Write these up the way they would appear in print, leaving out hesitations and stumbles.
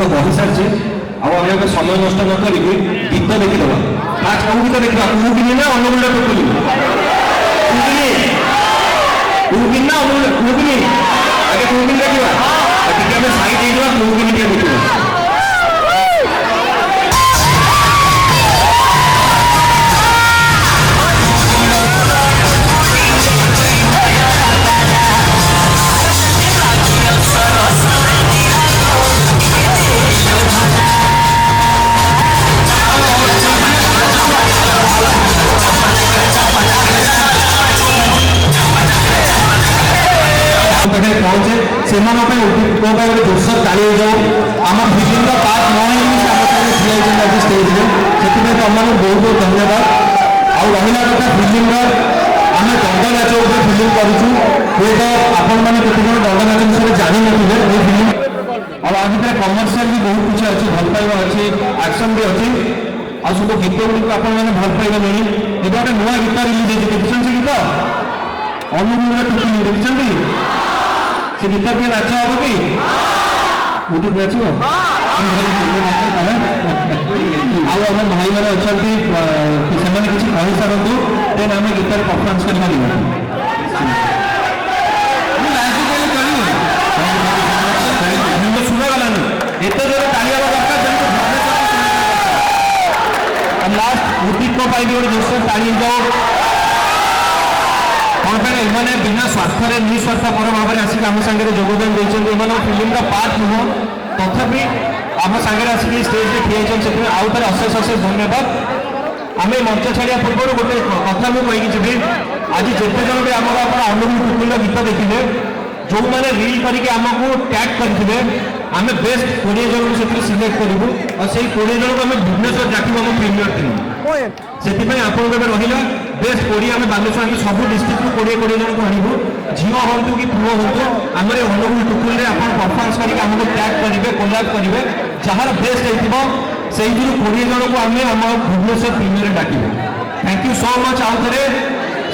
तो कही सारी आम समय नष्ट न कर गीत देखीदे फास्ट कौ गीत देखा कुकिनी ना अनुकूल टुकुली कुकिनी ना कुकिनी आगे कुकिनी देखा टी आम सैड हो कुकिनी देखा पहुंचे से गोटे जोरसोर ताली जाऊ आम फिल्म पार्ट न ठिया स्टेज से तुम बहुत बहुत धन्यवाद आउ रहा कथा फिल्म आम दंड नाच फिल्म करूँ हुए तो आपण मैंने केत दंड नाच विषय जानी थे फिल्म और आज कमर्शियल भी बहुत कुछ अच्छे भल पाइबा अच्छे एक्शन भी अच्छे आ सब गीत गुड़िक आपने भल पाइबे ये गोटे नुआ गीत रिलीज होती देखते से गीत अनुकूल टुकुली देखते से गीत भी नाच हम कि उदित नाच आम भाई मैंने अच्छा से किसी कही सारतु देन आम गीत परफॉर्मेंस कर शुणागलानी एत जोर ताली दरकार लास्ट उदित गोटे जोरसोर ताली जाओ कौन पे इन्होंने बिना स्वार्थ निस्वार्थपर भाव में आसिक आम सागर योगदान देते फिल्म पार्ट नुह तथापि आम सागर आसिक स्टेज में ठिया से आउ थे अशेष अशेष धन्यवाद आम मंच छाड़ा पूर्व गोटे कथा मुझे जी आज जिते जन भी आम अनुकूल टुकुल गीत देखिए जो मैंने रिल करके आमको टैग करते आम बेस्ट 20 जन को सिलेक्ट करूँ और से 20 जन को आम भुवनेश्वर डाकू आम प्रीमियर दिन से आपको रहा बेस्ट 20 आम बालेश्वर आगे सब डिस्ट्रिक्ट 20 जन को आणबू झील हूँ कि पुओ हूँ आम अनुकूल टुकुल आप परफॉर्मेंस करके आमको टैग करेंगे कोलाब करेंगे जार बेस्ट होती से 20 जन को आम आम भुवनेश्वर प्रीमियर डाकिबे थैंक यू सो मच आउ थे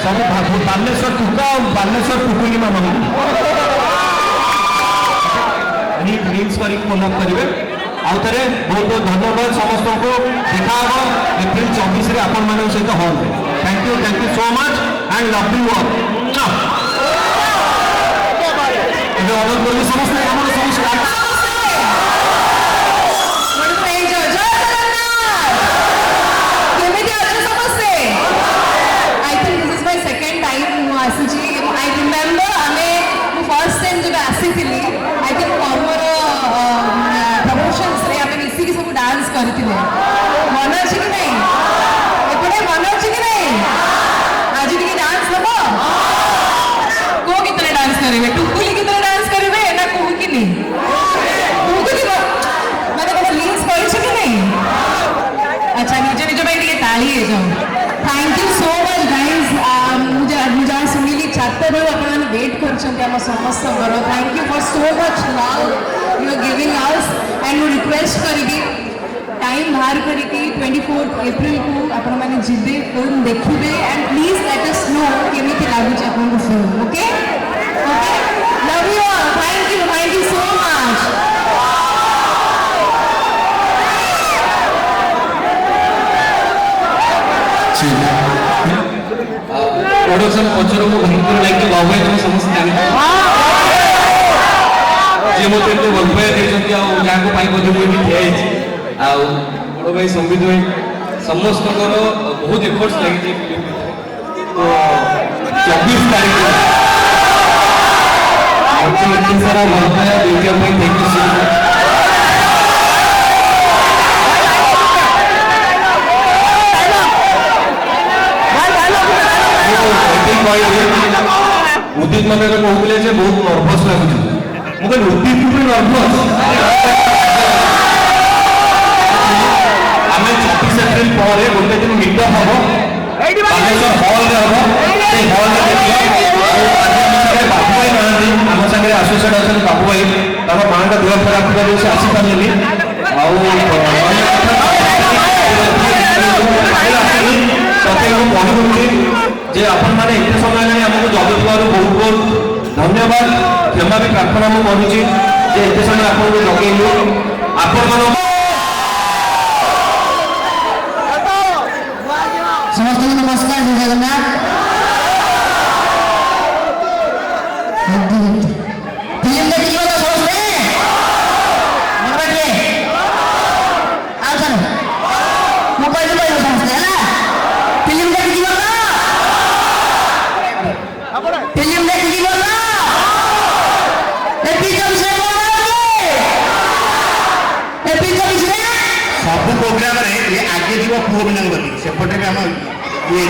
सब बालेश्वर टुका और बालेश्वर टुकुली मान रील्स कर कोलाब करेंगे आउ थे बहुत बहुत धन्यवाद समस्त को देखा एप्रिल 24 आपण मान सहित hall thank you so much and love you all अनुरोध करी समस्त करते मन अच्छे कि नहीं एपटे मन अच्छे कि नहीं आज टी डांस हम को गीत डांस करेंगे टुकुली गीत डांस करेंगे ना कुहुकिनी टुकुली मैंने कौन रील्स कर कि नहीं अच्छा निज निज में टे ताली है जाओ thank you so much guys मुझे सुनिली चार बेलू आप वेट कर समस्त thank you for so much love you are giving us and request करी टाइम बाहर करके 24 एप्रिल को आपण मैंने जिबे फिल्म देखिए and please let us know केमी लगुच आपन film okay okay love you all thank you so much production पचर को भयंकर लाइक लव है तुम समस्त जानी जे मते तो भल पाए देछंती आ जहाँ को पाई बदे मुई ठिया आउ बड़ भाई संबित भाई समस्त बहुत एफर्ट्स लगी तो 24 तारीख सारा भल पाया देखिए थैंक यू सो मच उदित मैंने कहते बहुत नर्भस लगुच मुझे उदित भी नर्भस एप्रिल पर गोटे दिन मीट हम बालेश्वर हॉल हम से हॉल बाबू भाई ना आम सागर आसोसिएट अच्छा बाबू भाई माँ का देह खराब था से आसी पारे जे आपण मैंने एत समय आमको जगुवर बहुत बहुत धन्यवाद क्षमा भी प्रार्थना मुझे करुच्ची एत समय आपको जगेलु ଆପଣମାନଙ୍କୁ समस्त को नमस्कार जय जगन्नाथ फिल्म देखी तो समझते मन बैठे आओ चलो मोबाइल में समझते है ना फिल्म देखी तो फिल्म देखी तो सब प्रोग्राम रे ये आगे जीव पुओ पिला सेपटे भी आम ये